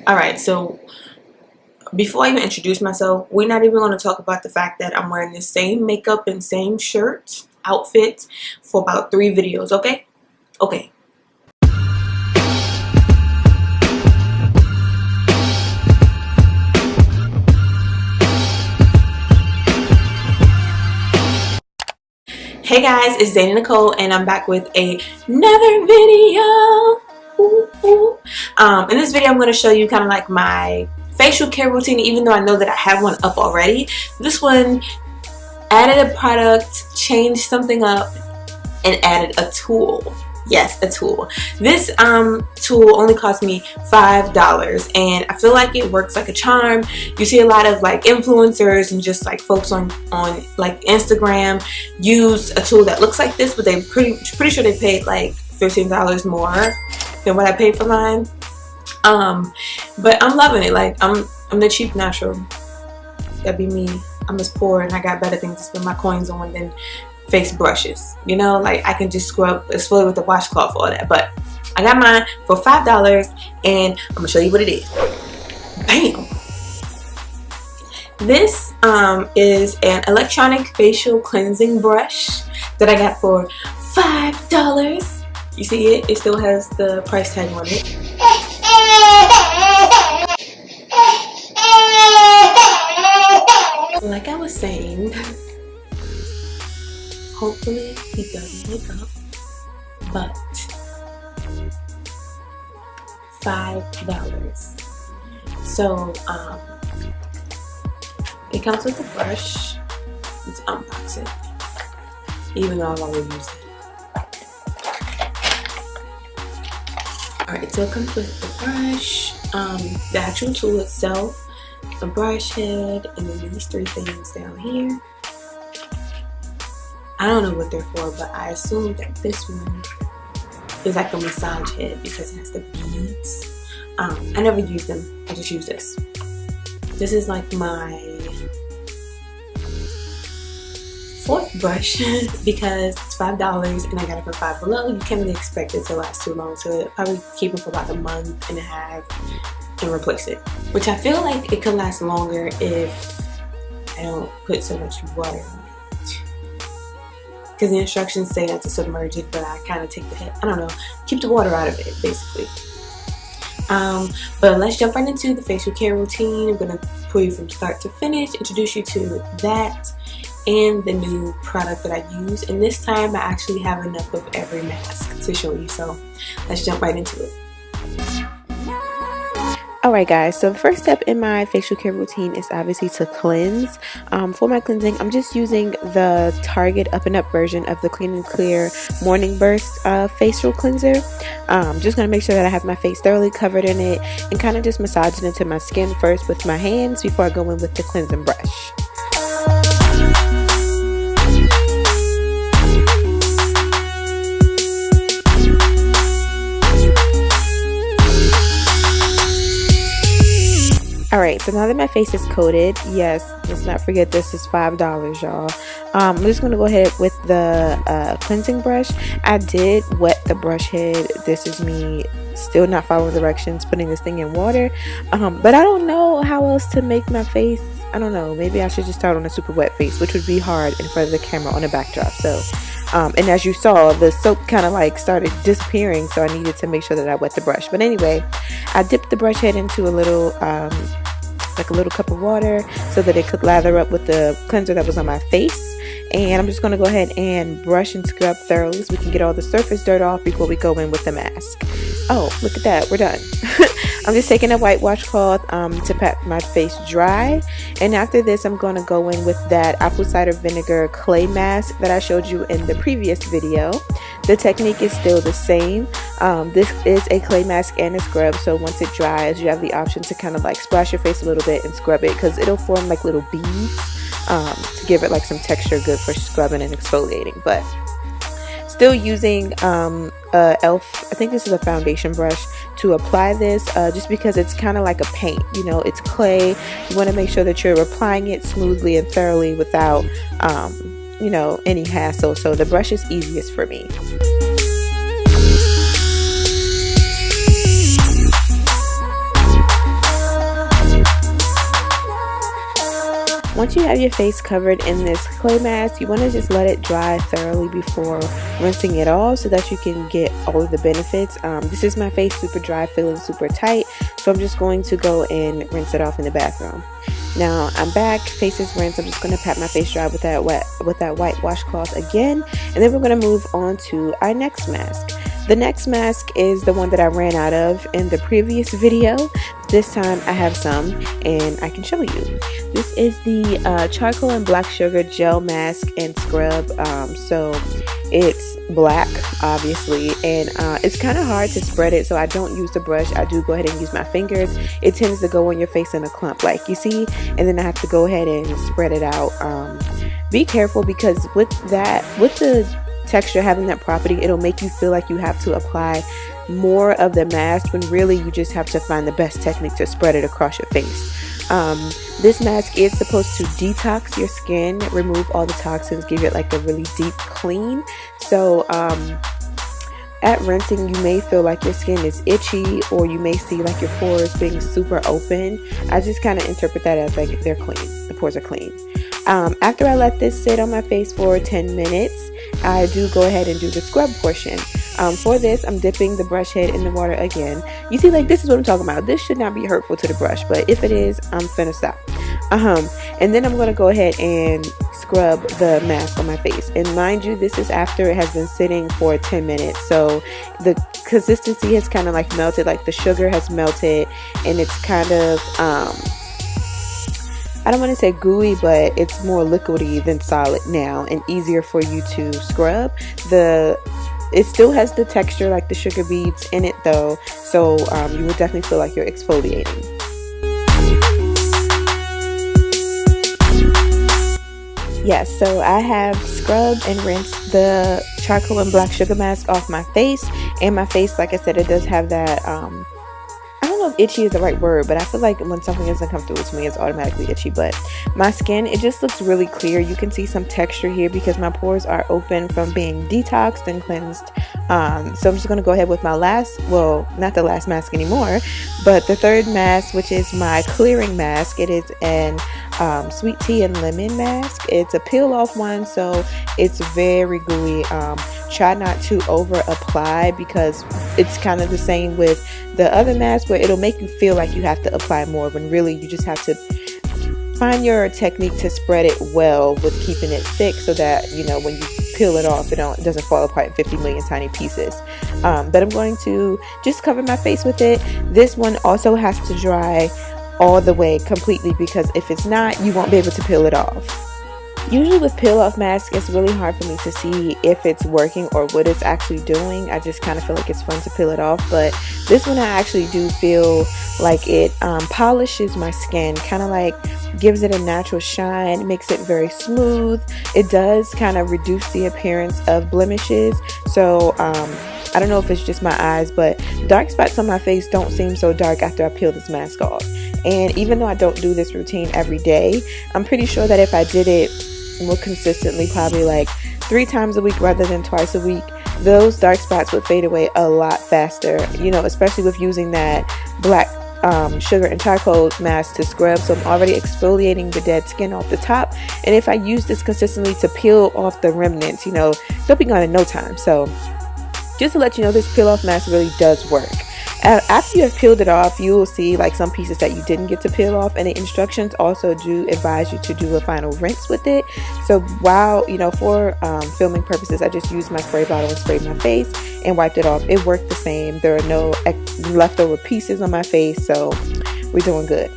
Alright, so before I even introduce myself, we're not even going to talk about the fact that I'm wearing the same makeup and same shirt outfit for about 3 videos, okay? Okay. Hey guys, it's Nicole and I'm back with another video. In this video I'm going to show you kind of like my facial care routine, even though I know that I have one up already. This one added a product, changed something up, and added a tool. Yes, a tool. This tool only cost me $5 and I feel like it works like a charm. You see a lot of like influencers and just like folks on like Instagram use a tool that looks like this, but they pretty sure they paid like $15 more than what I paid for mine. But I'm loving it. Like I'm the cheap natural. That'd be me. I'm just poor and I got better things to spend my coins on than face brushes, you know, like I can just scrub, exfoliate with the washcloth, all that. But I got mine for $5 and I'm gonna show you what it is. Bam! This is an electronic facial cleansing brush that I got for $5. You see it? It still has the price tag on it. Like I was saying, hopefully he doesn't wake up, but $5. So it comes with a brush. Let's unbox it, even though I've already used it. Alright, so it comes with the brush, the actual tool itself, a brush head, and then these 3 things down here. I don't know what they're for, but I assume that this one is like a massage head because it has the beads. I never use them. I just use this. This is like my 4th brush because it's $5 and I got it for $5 below. You can't really expect it to last too long, so I'll probably keep it for about a month and a half and replace it. Which I feel like it could last longer if I don't put so much water in it. Because the instructions say not to submerge it, but I kind of take the hit. I don't know. Keep the water out of it, basically. But let's jump right into the facial care routine. I'm going to pull you from start to finish, introduce you to that and the new product that I use. And this time I actually have enough of every mask to show you. So let's jump right into it. Alright guys, so the first step in my facial care routine is obviously to cleanse. For my cleansing, I'm just using the Target Up and Up version of the Clean and Clear Morning Burst facial cleanser. Just going to make sure that I have my face thoroughly covered in it and kind of just massaging into my skin first with my hands before I go in with the cleansing brush. Alright, so now that my face is coated, yes, let's not forget this is $5, y'all. I'm just going to go ahead with the cleansing brush. I did wet the brush head. This is me still not following directions, putting this thing in water. But I don't know how else to make my face. I don't know. Maybe I should just start on a super wet face, which would be hard in front of the camera on a backdrop. So, and as you saw, the soap kind of like started disappearing, so I needed to make sure that I wet the brush. But anyway, I dipped the brush head into a little like a little cup of water so that it could lather up with the cleanser that was on my face. And I'm just going to go ahead and brush and scrub thoroughly so we can get all the surface dirt off before we go in with the mask. Oh, look at that, we're done. I'm just taking a white washcloth to pat my face dry, and after this I'm going to go in with that apple cider vinegar clay mask that I showed you in the previous video. The technique is still the same. This is a clay mask and a scrub, so once it dries you have the option to kind of like splash your face a little bit and scrub it because it'll form like little beads to give it like some texture, good for scrubbing and exfoliating. But still using ELF, I think this is a foundation brush, to apply this just because it's kind of like a paint, you know, it's clay. You want to make sure that you're applying it smoothly and thoroughly without you know, any hassle, so the brush is easiest for me. Once you have your face covered in this clay mask, you want to just let it dry thoroughly before rinsing it off so that you can get all of the benefits. This is my face super dry, feeling super tight, so I'm just going to go and rinse it off in the bathroom. Now I'm back, face is rinsed. I'm just going to pat my face dry with that white washcloth again, and then we're going to move on to our next mask. The next mask is the one that I ran out of in the previous video. This time I have some and I can show you. This is the charcoal and black sugar gel mask and scrub. So it's black, obviously, and it's kind of hard to spread it, so I don't use the brush. I do go ahead and use my fingers. It tends to go on your face in a clump like you see, and then I have to go ahead and spread it out. Be careful, because with the texture having that property, it'll make you feel like you have to apply more of the mask when really you just have to find the best technique to spread it across your face. This mask is supposed to detox your skin, remove all the toxins, give it like a really deep clean. So at rinsing, you may feel like your skin is itchy, or you may see like your pores being super open. I just kind of interpret that as like they're clean, the pores are clean. After I let this sit on my face for 10 minutes, I do go ahead and do the scrub portion. For this, I'm dipping the brush head in the water again. You see, like, this is what I'm talking about. This should not be hurtful to the brush, but if it is, I'm finna stop. And then I'm going to go ahead and scrub the mask on my face. And mind you, this is after it has been sitting for 10 minutes. So the consistency has kind of like melted, like the sugar has melted, and it's kind of, I don't want to say gooey, but it's more liquidy than solid now, and easier for you to scrub. It still has the texture like the sugar beads in it though, so you will definitely feel like you're exfoliating. Yes, so I have scrubbed and rinsed the charcoal and black sugar mask off my face, and my face, like I said, it does have that I don't know if itchy is the right word, but I feel like when something isn't comfortable to me, it's automatically itchy. But my skin, it just looks really clear. You can see some texture here because my pores are open from being detoxed and cleansed. So I'm just going to go ahead with my last, well, not the last mask anymore, but the third mask, which is my clearing mask. It is an sweet tea and lemon mask. It's a peel off one, so it's very gooey. Try not to over apply, because it's kind of the same with the other mask where it'll make you feel like you have to apply more, when really you just have to find your technique to spread it well with keeping it thick, so that, you know, when you peel it off, it doesn't fall apart in 50 million tiny pieces. But I'm going to just cover my face with it. This one also has to dry all the way completely, because if it's not, you won't be able to peel it off. Usually with peel off masks, it's really hard for me to see if it's working or what it's actually doing. I just kind of feel like it's fun to peel it off, but this one I actually do feel like it polishes my skin, kind of like gives it a natural shine, makes it very smooth. It does kind of reduce the appearance of blemishes. So I don't know if it's just my eyes, but dark spots on my face don't seem so dark after I peel this mask off. And even though I don't do this routine every day, I'm pretty sure that if I did it more consistently, probably like 3 times a week rather than twice a week, those dark spots would fade away a lot faster, you know, especially with using that black sugar and charcoal mask to scrub. So I'm already exfoliating the dead skin off the top, and if I use this consistently to peel off the remnants, you know, they'll be gone in no time. So just to let you know, this peel off mask really does work. After you have peeled it off, you will see like some pieces that you didn't get to peel off, and the instructions also do advise you to do a final rinse with it. So while, you know, for filming purposes, I just used my spray bottle and sprayed my face and wiped it off. It worked the same. There are no leftover pieces on my face, so we're doing good.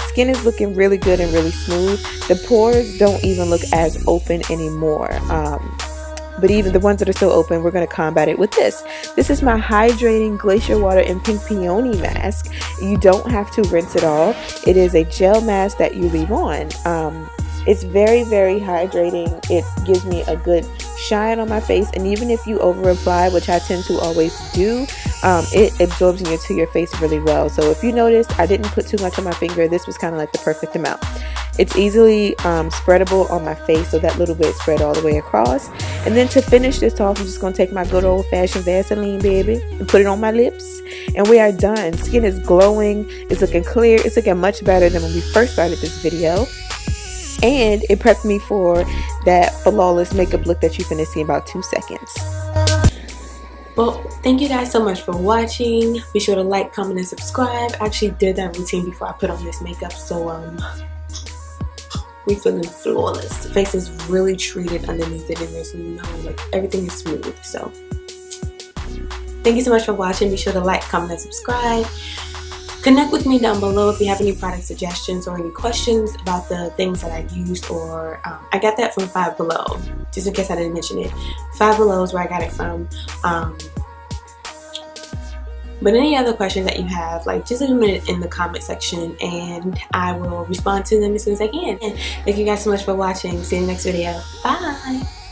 Skin is looking really good and really smooth. The pores don't even look as open anymore. But even the ones that are still open, we're going to combat it with this. This is my Hydrating Glacier Water and Pink Peony mask. You don't have to rinse it off. It is a gel mask that you leave on. It's very, very hydrating. It gives me a good shine on my face, and even if you over apply, which I tend to always do, it absorbs into your face really well. So if you noticed, I didn't put too much on my finger. This was kind of like the perfect amount. It's easily spreadable on my face, so that little bit spread all the way across. And then to finish this off, I'm just going to take my good old-fashioned Vaseline, baby, and put it on my lips, and we are done. Skin is glowing. It's looking clear. It's looking much better than when we first started this video. and it prepped me for that flawless makeup look that you're gonna see in about 2 seconds. Well, thank you guys so much for watching. Be sure to like, comment, and subscribe. I actually did that routine before I put on this makeup, so we feeling flawless. The face is really treated underneath it, and there's no, like, everything is smooth. So thank you so much for watching. Be sure to like, comment, and subscribe. Connect with me down below if you have any product suggestions or any questions about the things that I used, or I got that from Five Below, just in case I didn't mention it. Five Below is where I got it from. But any other questions that you have, like, just leave them in the comment section and I will respond to them as soon as I can. And thank you guys so much for watching. See you in the next video. Bye.